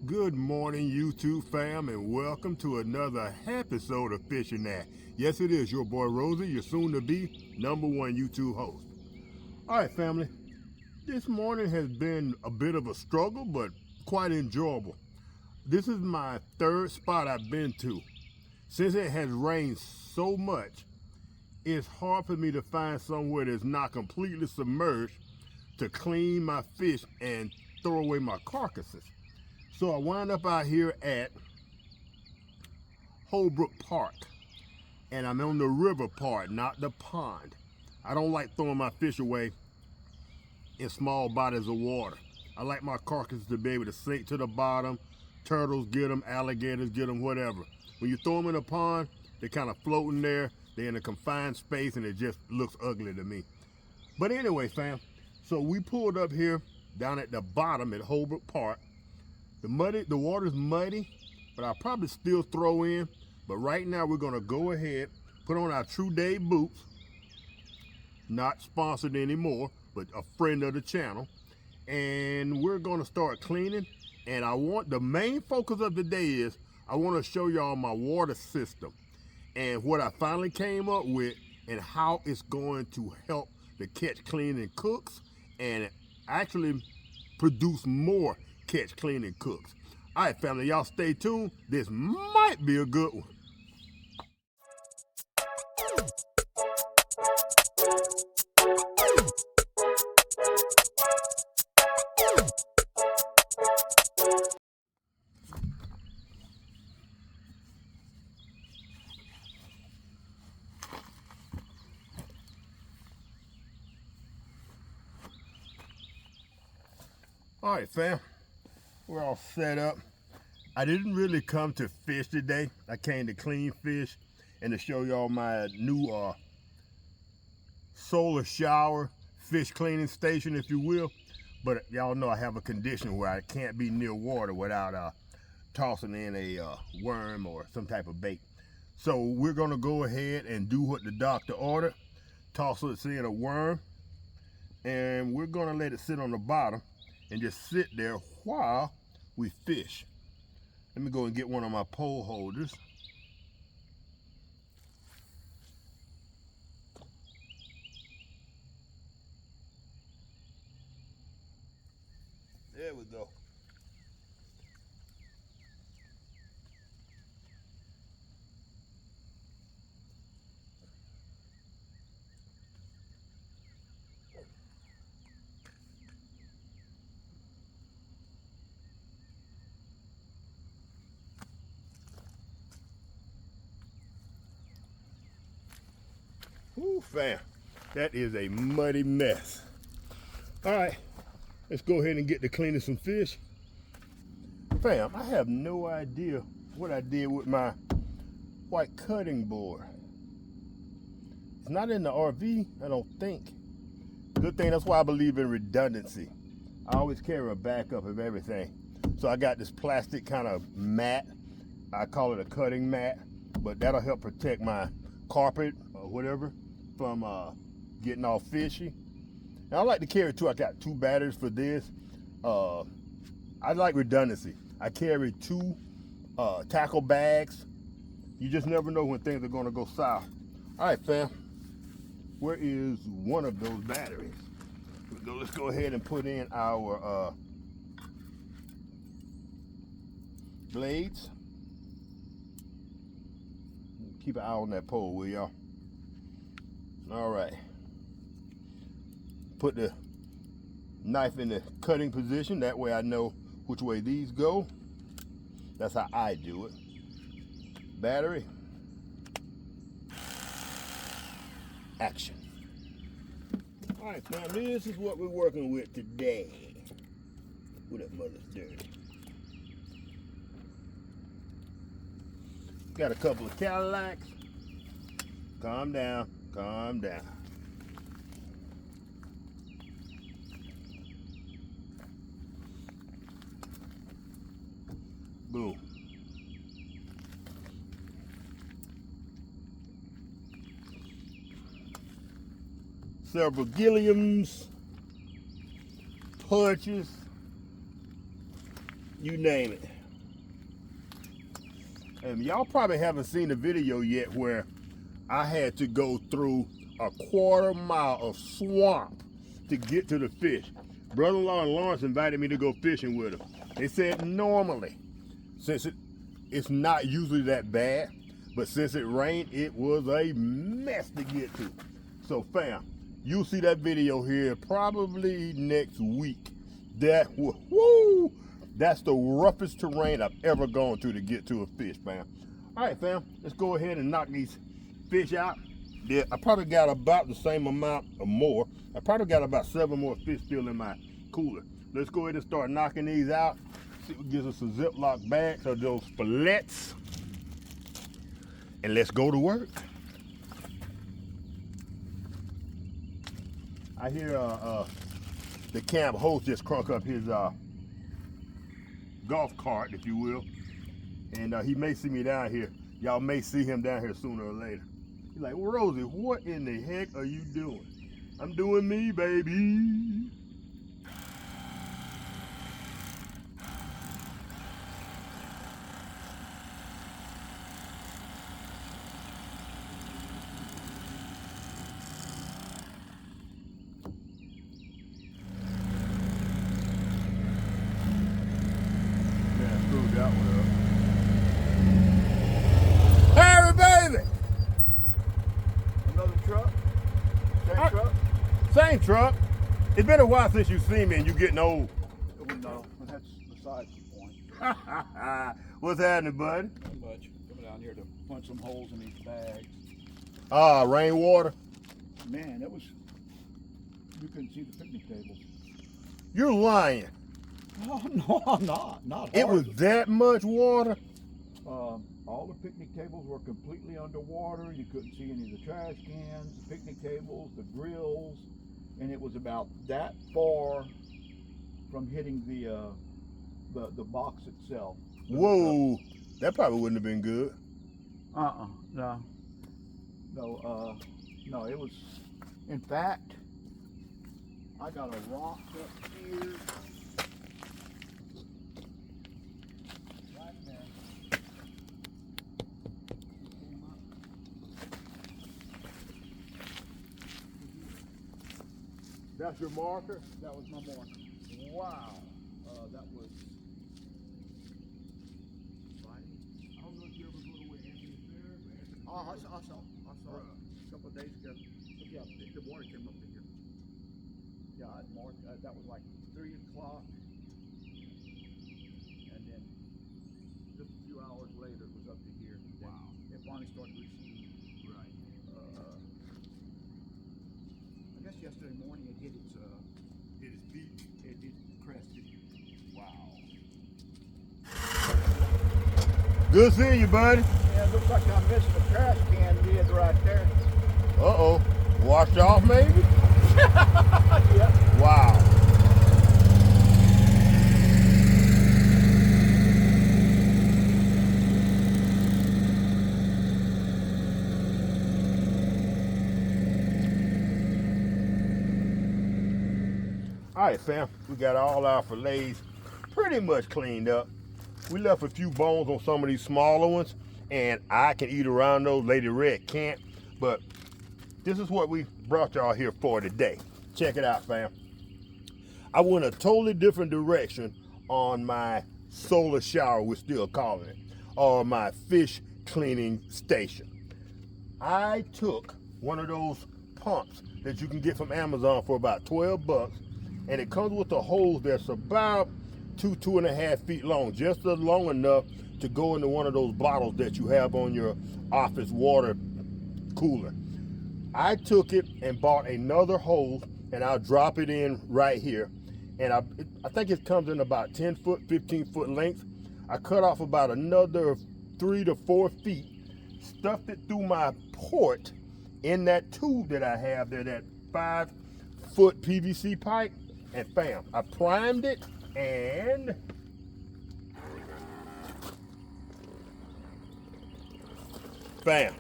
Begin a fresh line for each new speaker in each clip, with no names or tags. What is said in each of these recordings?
Good morning, YouTube fam, and welcome to another episode of Fishing That. Yes, it is your boy Rosey, your soon-to-be #1 YouTube host. All right, family. This morning has been a bit of a struggle, but quite enjoyable. This is my third spot I've been to. Since it has rained so much, it's hard for me to find somewhere that's not completely submerged to clean my fish and throw away my carcasses. So I wound up out here at Holbrook Park, and I'm on the river part, not the pond. I don't like throwing my fish away in small bodies of water. I like my carcasses to be able to sink to the bottom. Turtles get them, alligators get them, whatever. When you throw them in a pond, they're kind of floating there. They're in a confined space, and it just looks ugly to me. But anyway, fam, so we pulled up here down at the bottom at Holbrook Park. The water's muddy, but I'll probably still throw in. But right now we're gonna go ahead, put on our True Day boots, not sponsored anymore, but a friend of the channel. And we're gonna start cleaning. And the main focus of the day is, I wanna show y'all my water system and what I finally came up with and how it's going to help the catch, clean, and cooks, and actually produce more catch, clean, and cooks. All right, family, y'all stay tuned. This might be a good one. All right, fam, we're all set up. I didn't really come to fish today. I came to clean fish and to show y'all my new solar shower fish cleaning station, if you will. But y'all know I have a condition where I can't be near water without tossing in a worm or some type of bait. So we're gonna go ahead and do what the doctor ordered. Toss us in a worm, and we're gonna let it sit on the bottom and just sit there while we fish. Let me go and get one of my pole holders. There we go. Ooh, fam, that is a muddy mess. All right, let's go ahead and get to cleaning some fish. Fam, I have no idea what I did with my white cutting board. It's not in the RV, I don't think. Good thing, that's why I believe in redundancy. I always carry a backup of everything. So I got this plastic kind of mat. I call it a cutting mat, but that'll help protect my carpet or whatever from getting all fishy. And I like to carry two. I got 2 batteries for this. I like redundancy. I carry 2 tackle bags. You just never know when things are gonna go south. All right, fam, where is one of those batteries? Let's go ahead and put in our blades. Keep an eye on that pole, will y'all? All right. Put the knife in the cutting position. That way I know which way these go. That's how I do it. Battery. Action. All right, now this is what we're working with today. Ooh, that mother's dirty. Got a couple of Cadillacs. Calm down, calm down. Boom. Several Gilliams, punches, you name it. And y'all probably haven't seen the video yet where I had to go through a 1/4 mile of swamp to get to the fish. Brother-in-law and Lawrence invited me to go fishing with them. They said normally, since it's not usually that bad, but since it rained, it was a mess to get to. So fam, you'll see that video here probably next week. That was, woo! That's the roughest terrain I've ever gone to get to a fish, fam. All right, fam, let's go ahead and knock these fish out. Yeah, I probably got about the same amount or more. I probably got about 7 more fish still in my cooler. Let's go ahead and start knocking these out. See what gives us a Ziploc bags of those fillets. And let's go to work. I hear the camp host just crunk up his golf cart, if you will. And he may see me down here. Y'all may see him down here sooner or later. He's like, well, Rosey, what in the heck are you doing? I'm doing me, baby. Yeah, screwed that one up. Harry, baby!
Another truck? Same truck?
Same truck. It's been a while since you've seen me and you're getting old.
No, that's besides the point.
What's happening, bud?
Not much. Coming down here to punch some holes in these bags.
Ah, rainwater.
Man, it was, you couldn't see the picnic tables.
You're lying.
Oh, no, I'm not. Not
It was
hardly.
that much water?
All the picnic tables were completely underwater. You couldn't see any of the trash cans, the picnic tables, the grills, and it was about that far from hitting the box itself.
Whoa, that probably wouldn't have been good.
No. No, it was, in fact, I got a rock up here. Right there.
That's your marker?
That was my marker.
Wow.
That was Friday.
I don't know if you ever go to where Anthony's there, but Anthony.
Oh, I saw it a couple of days ago. Yeah, the water came up to here. Yeah, I marked, that was like 3 o'clock. And then just a few hours later, it was up to here. And
Wow.
It finally started receding.
Right.
I guess yesterday morning it hit its,
It is deep.
it crested.
Wow. Good seeing you, buddy.
Yeah, it looks like I'm missing a trash can lid right there.
Uh-oh. Washed off, maybe?
Yep.
Wow. All right, fam, we got all our fillets pretty much cleaned up. We left a few bones on some of these smaller ones, and I can eat around those. Lady Red can't, but this is what we brought y'all here for today. Check it out, fam. I went a totally different direction on my solar shower, we're still calling it, or my fish cleaning station. I took one of those pumps that you can get from Amazon for about 12 bucks, and it comes with a hose that's about 2.5 feet long, just long enough to go into one of those bottles that you have on your office water cooler. I took it and bought another hose, and I'll drop it in right here. And I think it comes in about 10 foot, 15 foot length. I cut off about another 3 to 4 feet, stuffed it through my port in that tube that I have there, that 5-foot PVC pipe, and bam, I primed it, and bam.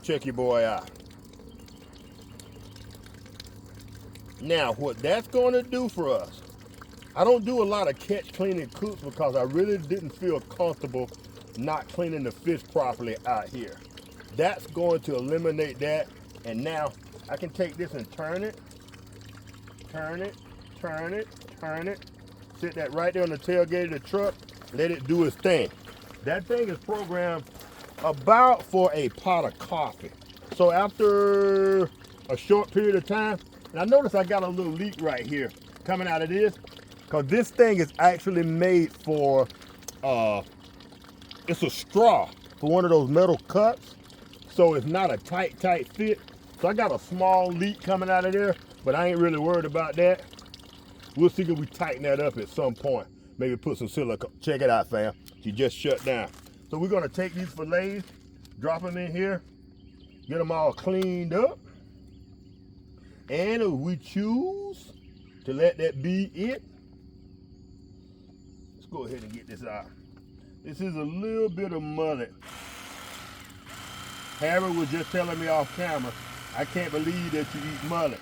Check your boy out. Now, what that's going to do for us I don't do a lot of catch cleaning cooks because I really didn't feel comfortable not cleaning the fish properly out here. That's going to eliminate that. And now I can take this and turn it, turn it, turn it, turn it. Sit that right there on the tailgate of the truck, let it do its thing. That thing is programmed about for a pot of coffee. So after a short period of time, and I notice I got a little leak right here coming out of this, because this thing is actually made for, it's a straw for one of those metal cups. So it's not a tight fit. So I got a small leak coming out of there, but I ain't really worried about that. We'll see if we tighten that up at some point. Maybe put some silicone. Check it out, fam. She just shut down. So we're gonna take these fillets, drop them in here, get them all cleaned up. And if we choose to let that be it, let's go ahead and get this out. This is a little bit of mullet. Harry was just telling me off camera, I can't believe that you eat mullet.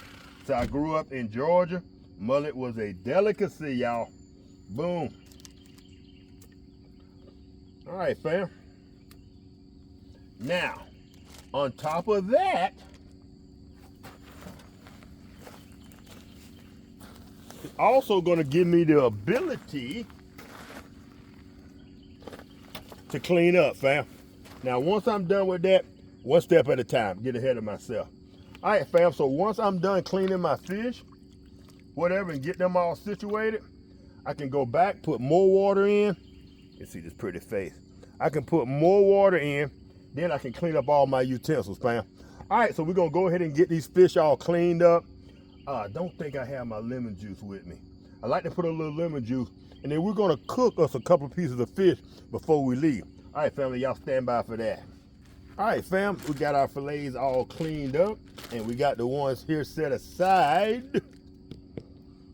So I grew up in Georgia. Mullet was a delicacy, y'all. Boom. All right, fam. Now, on top of that, it's also going to give me the ability to clean up, fam. Now, once I'm done with that, one step at a time, get ahead of myself. All right, fam, so once I'm done cleaning my fish, whatever, and get them all situated, I can go back, put more water in. You see this pretty face. I can put more water in, then I can clean up all my utensils, fam. All right, so we're gonna go ahead and get these fish all cleaned up. Don't think I have my lemon juice with me. I like to put a little lemon juice, and then we're gonna cook us a couple pieces of fish before we leave. All right, family, y'all stand by for that. All right, fam, we got our fillets all cleaned up, and we got the ones here set aside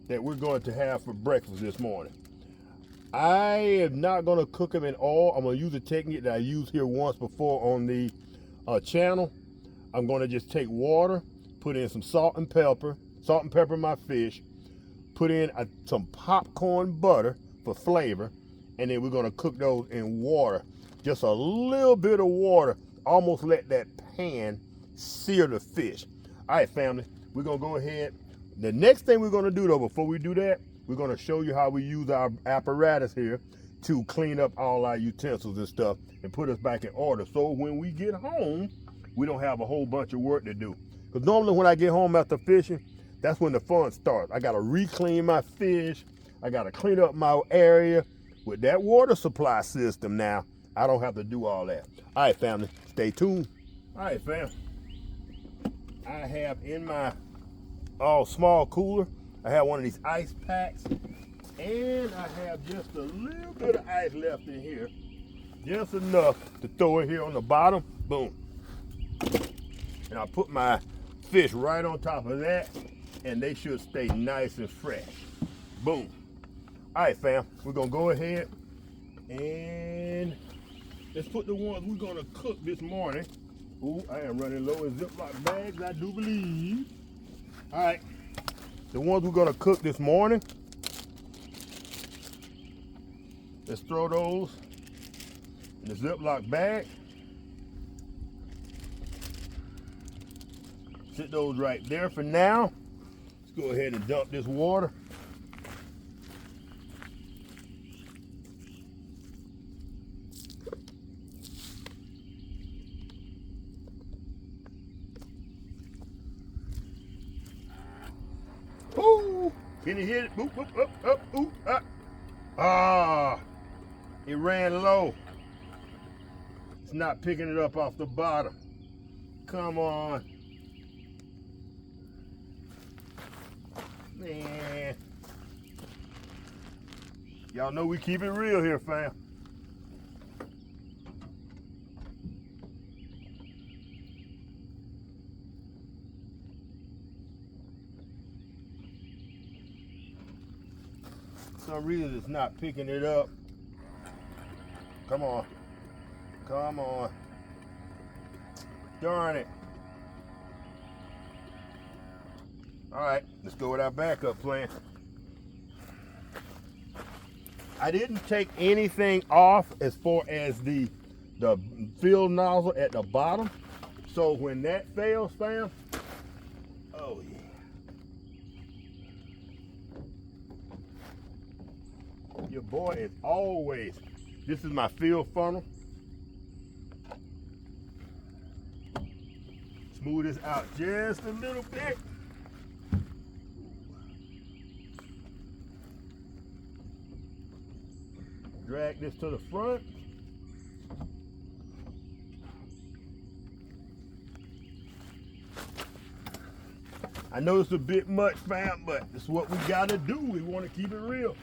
that we're going to have for breakfast this morning. I am not going to cook them in oil. I'm going to use a technique that I used here once before on the channel. I'm going to just take water, put in some salt and pepper my fish, put in some popcorn butter for flavor, and then we're going to cook those in water. Just a little bit of water, almost let that pan sear the fish. All right, family, we're going to go ahead. The next thing we're going to do, though, before we do that, we're going to show you how we use our apparatus here to clean up all our utensils and stuff and put us back in order. So when we get home, we don't have a whole bunch of work to do. Because normally when I get home after fishing, that's when the fun starts. I got to re-clean my fish. I got to clean up my area. With that water supply system now, I don't have to do all that. All right, family, stay tuned. All right, fam. I have in my small cooler, I have one of these ice packs, and I have just a little bit of ice left in here, just enough to throw it here on the bottom. Boom. And I put my fish right on top of that, and they should stay nice and fresh. Boom. All right, fam, we're gonna go ahead and let's put the ones we're gonna cook this morning. Ooh, I am running low in Ziploc bags, I do believe. All right, the ones we're gonna cook this morning, let's throw those in the Ziploc bag. Sit those right there for now. Let's go ahead and dump this water. Ooh, can you hear it? Boop, boop, up, up, ooh, up. Ah, it ran low. It's not picking it up off the bottom. Come on. Man. Y'all know we keep it real here, fam. For some reason it's not picking it up. Come on. Come on. Darn it. All right, let's go with our backup plan. I didn't take anything off as far as the fill nozzle at the bottom. So when that fails, fam, oh yeah. Your boy is always, this is my fill funnel. Smooth this out just a little bit. Drag this to the front. I know it's a bit much, fam, but it's what we gotta do. We want to keep it real.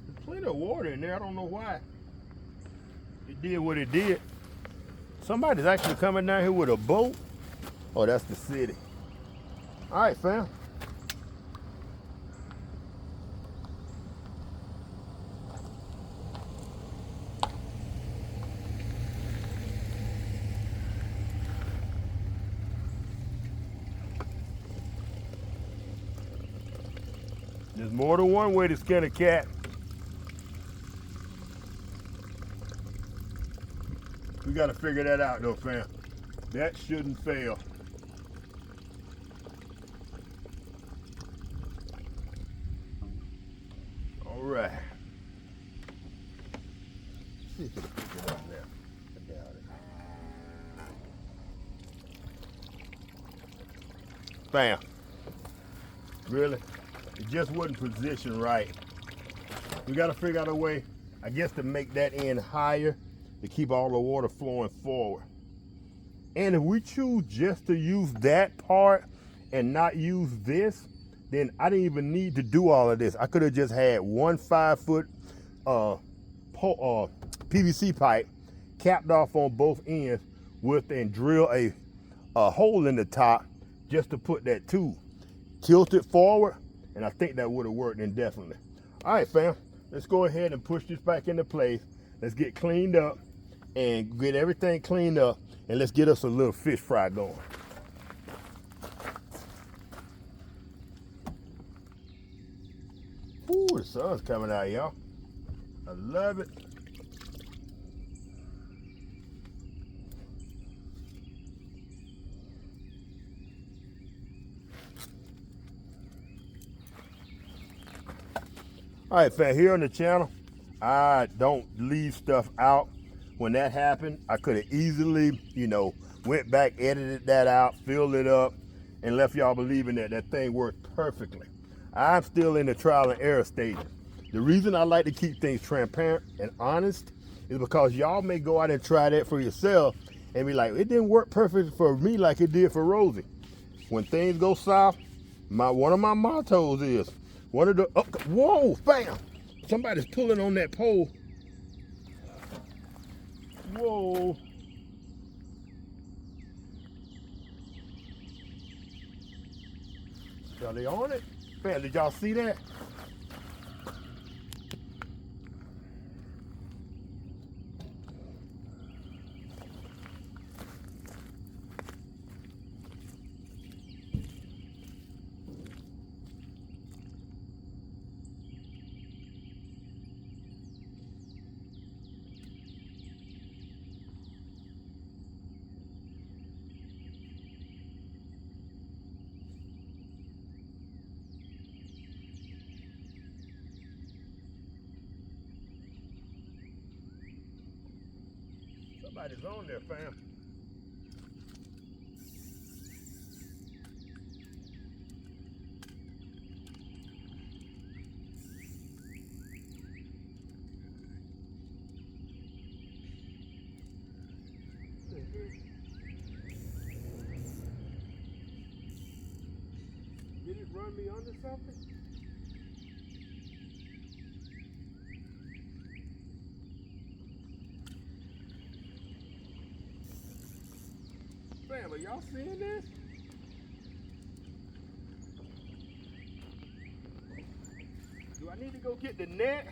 There's plenty of water in there. I don't know why it did what it did. Somebody's actually coming down here with a boat. Oh, that's the city. All right, fam. There's more than one way to skin a cat. We gotta figure that out though, fam. That shouldn't fail. All right. See if it'll pick it up now. I doubt it. Bam. Really? It just wasn't positioned right. We gotta figure out a way, I guess, to make that end higher to keep all the water flowing forward. And if we choose just to use that part and not use this, then I didn't even need to do all of this. I could have just had one 5-foot PVC pipe capped off on both ends with and drill a hole in the top just to put that tube. Tilt it forward, and I think that would have worked indefinitely. All right, fam, let's go ahead and push this back into place. Let's get cleaned up and get everything cleaned up, and let's get us a little fish fry going. Ooh, the sun's coming out, y'all. I love it. All right, fam, here on the channel, I don't leave stuff out. When that happened, I could have easily, went back, edited that out, filled it up, and left y'all believing that that thing worked perfectly. I'm still in the trial and error stages. The reason I like to keep things transparent and honest is because y'all may go out and try that for yourself and be like, it didn't work perfect for me like it did for Rosey. When things go south, one of my mottos is, whoa, bam! Somebody's pulling on that pole. Whoa. Are they on it? Man, did y'all see that? Somebody's on there, fam. Did it run me under something? Fam, are y'all seeing this? Do I need to go get the net?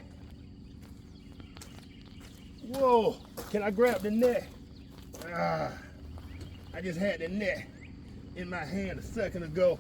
Whoa, can I grab the net? Ah, I just had the net in my hand a second ago.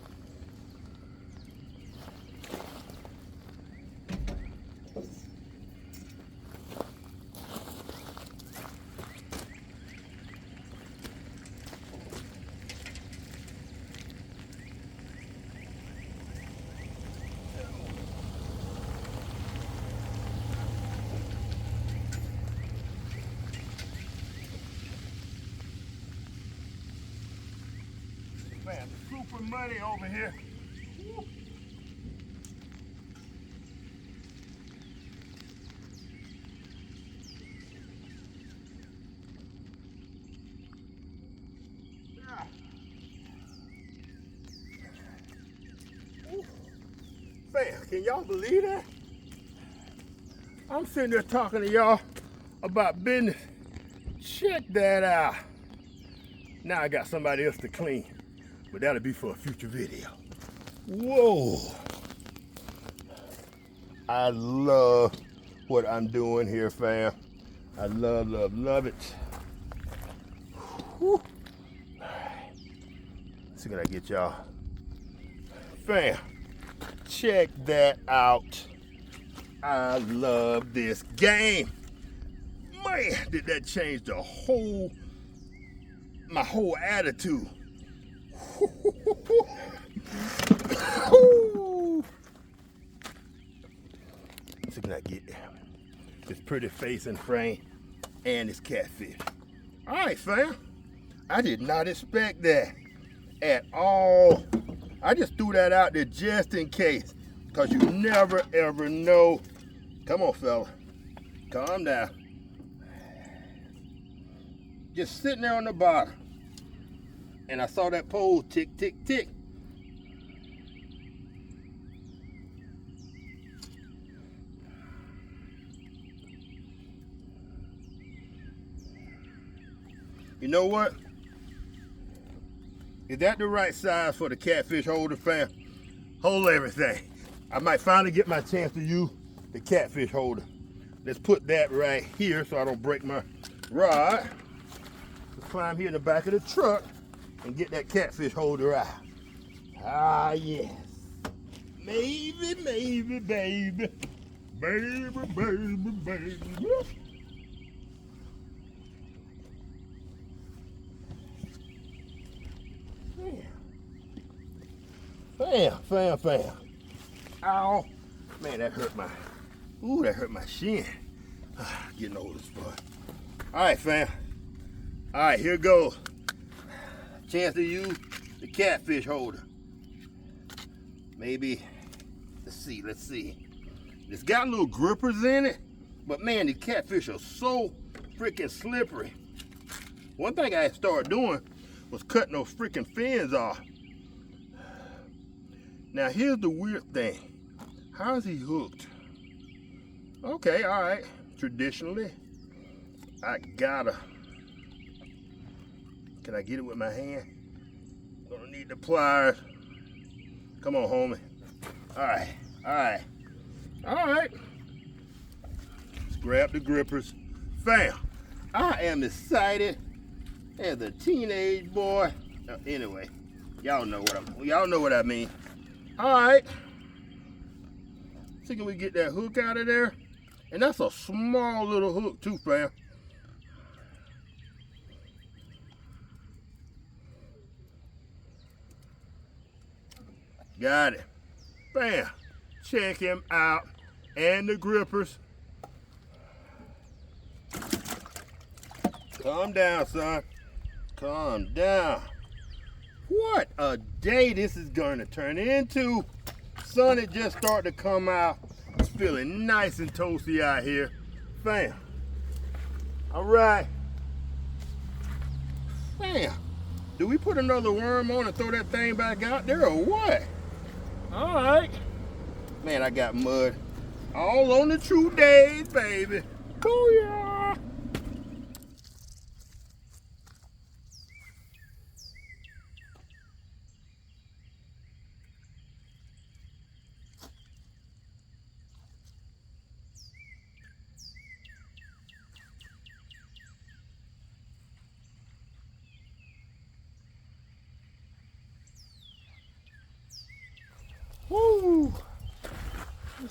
Man, super muddy over here. Woo. Ah. Woo. Man, can y'all believe that? I'm sitting there talking to y'all about business. Check that out. Now I got somebody else to clean, but that'll be for a future video. Whoa. I love what I'm doing here, fam. I love, love, love it. Whew. Let's see, can I get y'all? Fam, check that out. I love this game. Man, did that change my whole attitude. So can I get this pretty face and frame and this catfish? All right, fam. I did not expect that at all. I just threw that out there just in case, because you never ever know. Come on, fella. Calm down. Just sitting there on the bottom. And I saw that pole tick, tick, tick. You know what? Is that the right size for the catfish holder, fam? Hold everything. I might finally get my chance to use the catfish holder. Let's put that right here so I don't break my rod. Let's climb here in the back of the truck and get that catfish holder out. Ah, yes. Maybe, maybe, baby. Baby, baby, baby. Fam. Ow. Man, that hurt my shin. Getting old as fuck. All right, fam. All right, here goes. Chance to use the catfish holder. Maybe, let's see. It's got little grippers in it, but man, the catfish are so freaking slippery. One thing I started doing was cutting those freaking fins off. Now here's the weird thing. How is he hooked? Okay, all right. Traditionally, I gotta. Can I get it with my hand? Gonna need the pliers. Come on, homie. All right. Let's grab the grippers. Fam, I am excited as a teenage boy. Anyway, y'all know what I mean. All right. See, can we get that hook out of there? And that's a small little hook too, fam. Got it. Bam. Check him out. And the grippers. Calm down, son. Calm down. What a day this is going to turn into. Sun had just started to come out. It's feeling nice and toasty out here. Fam. All right. Fam. Do we put another worm on and throw that thing back out there or what? All right. Man, I got mud all on the true days, baby. Booyah!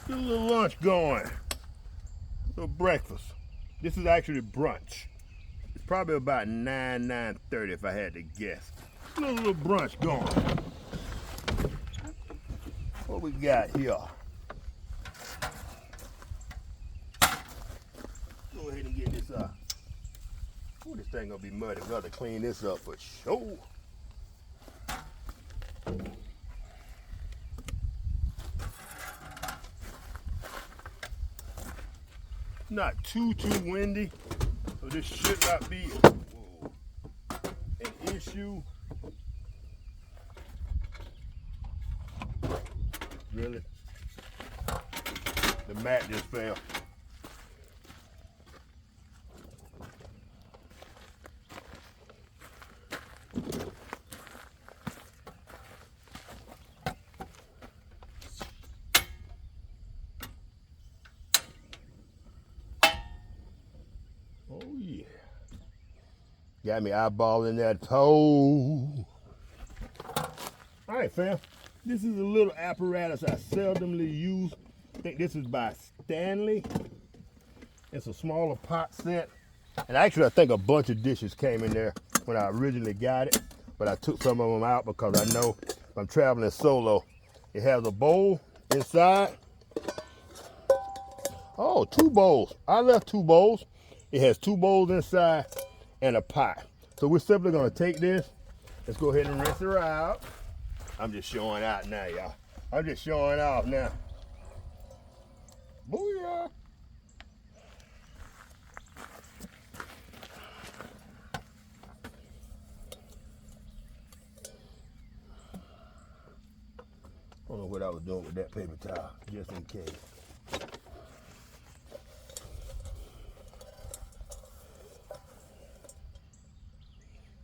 Get a little lunch going. A little breakfast. This is actually brunch. It's probably about 9:30 if I had to guess. A little brunch going. What we got here? Go ahead and get this oh, this thing gonna be muddy. We got to clean this up for sure. Not too windy, so this should not be an issue. Really? The mat just fell. Oh yeah. Got me eyeballing that toe. All right, fam. This is a little apparatus I seldomly use. I think this is by Stanley. It's a smaller pot set. And actually, I think a bunch of dishes came in there when I originally got it. But I took some of them out because I know if I'm traveling solo, it has a bowl inside. Oh, 2 bowls. I left 2 bowls. It has 2 bowls inside and a pot. So we're simply gonna take this. Let's go ahead and rinse her out. I'm just showing out now, y'all. I'm just showing off now. Booyah! I don't know what I was doing with that paper towel, just in case.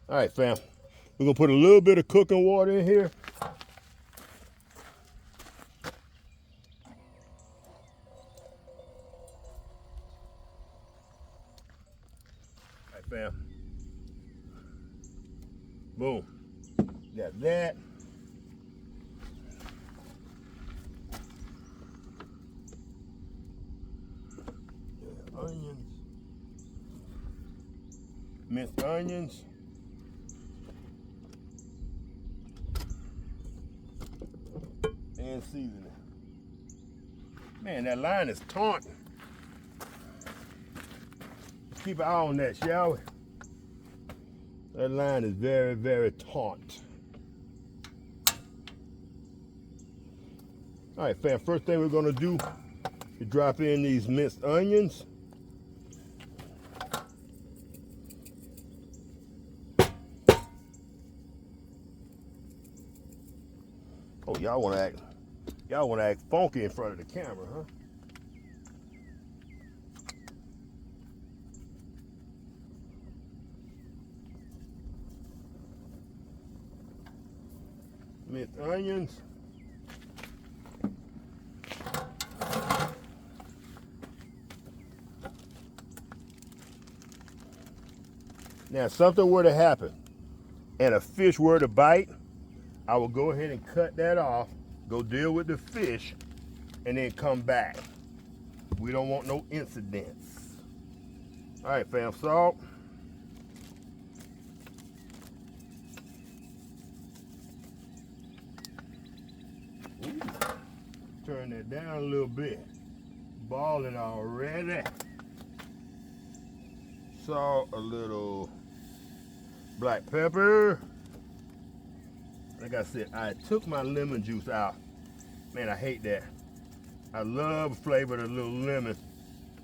All right, fam. We're gonna put a little bit of cooking water in here. All right, fam. Boom. Got that. Onions. Minced onions. And seasoning. Man, that line is taunting. Keep an eye on that, shall we? That line is very taut. All right, fam, first thing we're gonna do is drop in these minced onions. Oh, y'all wanna act funky in front of the camera, huh? Minced onions. Now, if something were to happen and a fish were to bite, I will go ahead and cut that off, go deal with the fish, and then come back. We don't want no incidents. All right, fam, salt. Ooh, turn that down a little bit. Balling already. Salt, a little black pepper. Like I said, I took my lemon juice out. Man, I hate that. I love the flavor of a little lemon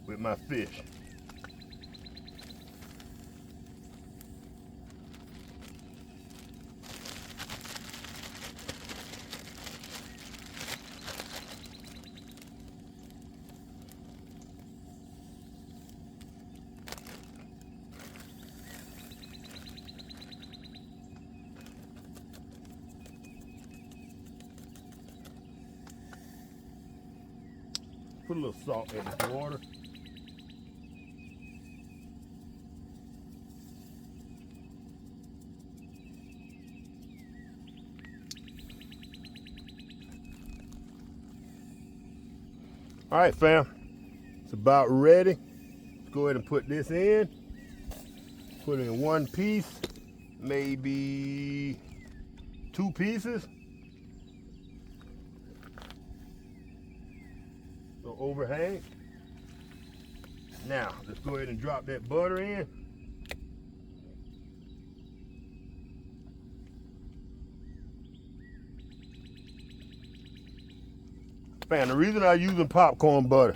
with my fish. Put a little salt in the water. All right, fam, it's about ready. Let's go ahead and put this in. Put it in one piece, maybe 2 pieces. So overhang. Now, let's go ahead and drop that butter in. Man, the reason I'm using popcorn butter,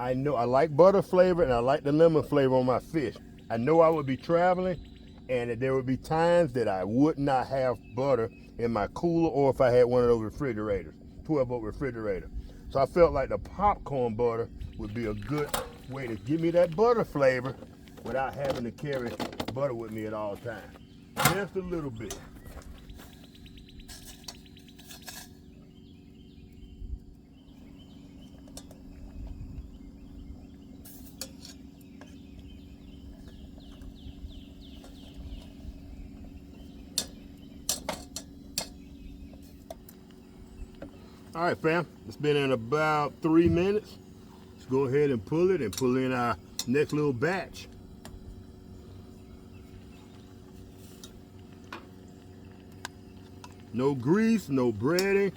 I know I like butter flavor and I like the lemon flavor on my fish. I know I would be traveling and that there would be times that I would not have butter in my cooler or if I had one of those refrigerators, 12-volt refrigerator. So I felt like the popcorn butter would be a good way to give me that butter flavor without having to carry butter with me at all times. Just a little bit. All right, fam, it's been in about 3 minutes. Let's go ahead and pull it and pull in our next little batch. No grease, no breading.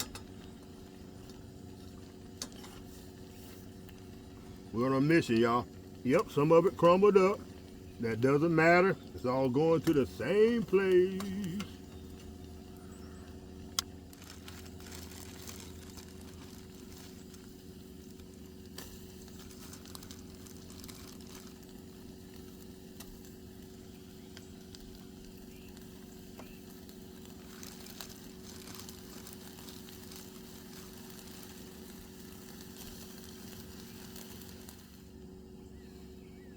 We're on a mission, y'all. Yep, some of it crumbled up. That doesn't matter. It's all going to the same place.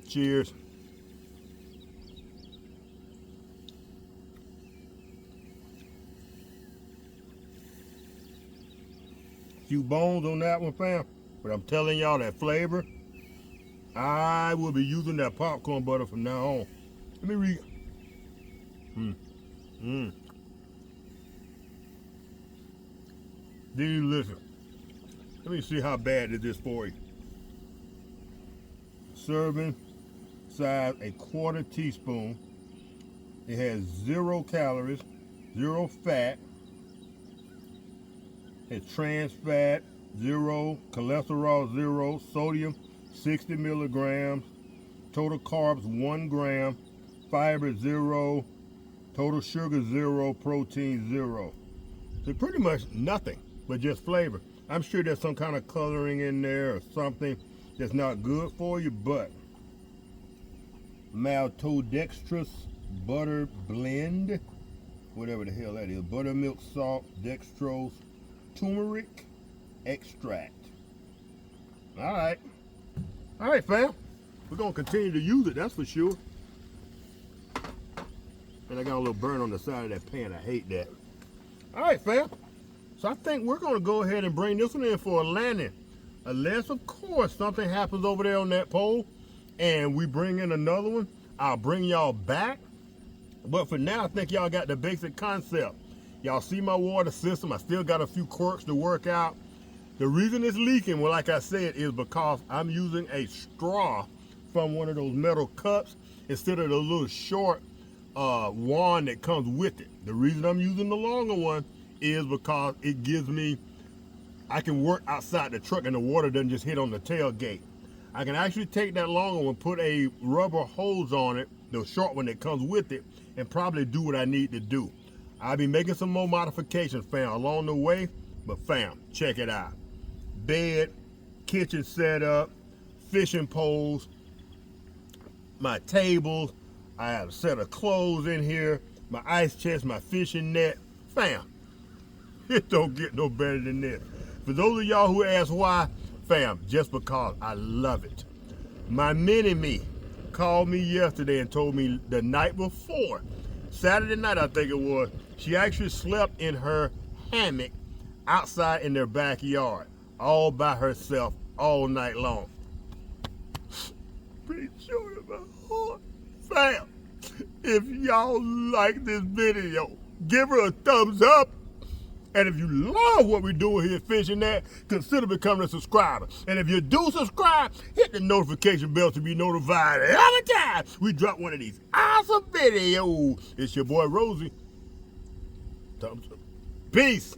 Cheers. Few bones on that one, fam. But I'm telling y'all that flavor, I will be using that popcorn butter from now on. Let me read. Delicious. Let me see how bad is this for you. Serving size, a 1/4 teaspoon. It has 0 calories, 0 fat. It's trans fat, 0, cholesterol 0, sodium 60 milligrams, total carbs 1 gram, fiber 0, total sugar 0, protein 0. So pretty much nothing but just flavor. I'm sure there's some kind of coloring in there or something that's not good for you, but maltodextrose butter blend, whatever the hell that is, buttermilk, salt, dextrose, turmeric extract. All right, fam. We're gonna continue to use it, that's for sure. And I got a little burn on the side of that pan. I hate that. All right, fam. So I think we're gonna go ahead and bring this one in for a landing. Unless, of course, something happens over there on that pole and we bring in another one, I'll bring y'all back. But for now, I think y'all got the basic concept. Y'all see my water system. I still got a few quirks to work out. The reason it's leaking, well, like I said, is because I'm using a straw from one of those metal cups instead of the little short wand that comes with it. The reason I'm using the longer one is because it gives me, I can work outside the truck and the water doesn't just hit on the tailgate. I can actually take that longer one, put a rubber hose on it, the short one that comes with it, and probably do what I need to do. I'll be making some more modifications, fam, along the way, but fam, check it out. Bed, kitchen setup, fishing poles, my tables, I have a set of clothes in here, my ice chest, my fishing net. Fam, it don't get no better than this. For those of y'all who ask why, fam, just because I love it. My mini-me called me yesterday and told me the night before, Saturday night I think it was, she actually slept in her hammock outside in their backyard, all by herself, all night long. Pretty sure of my heart. Fam, if y'all like this video, give her a thumbs up. And if you love what we're doing here fishing at, consider becoming a subscriber. And if you do subscribe, hit the notification bell to be notified every time we drop one of these awesome videos. It's your boy Rosey. Thumbs up. Peace.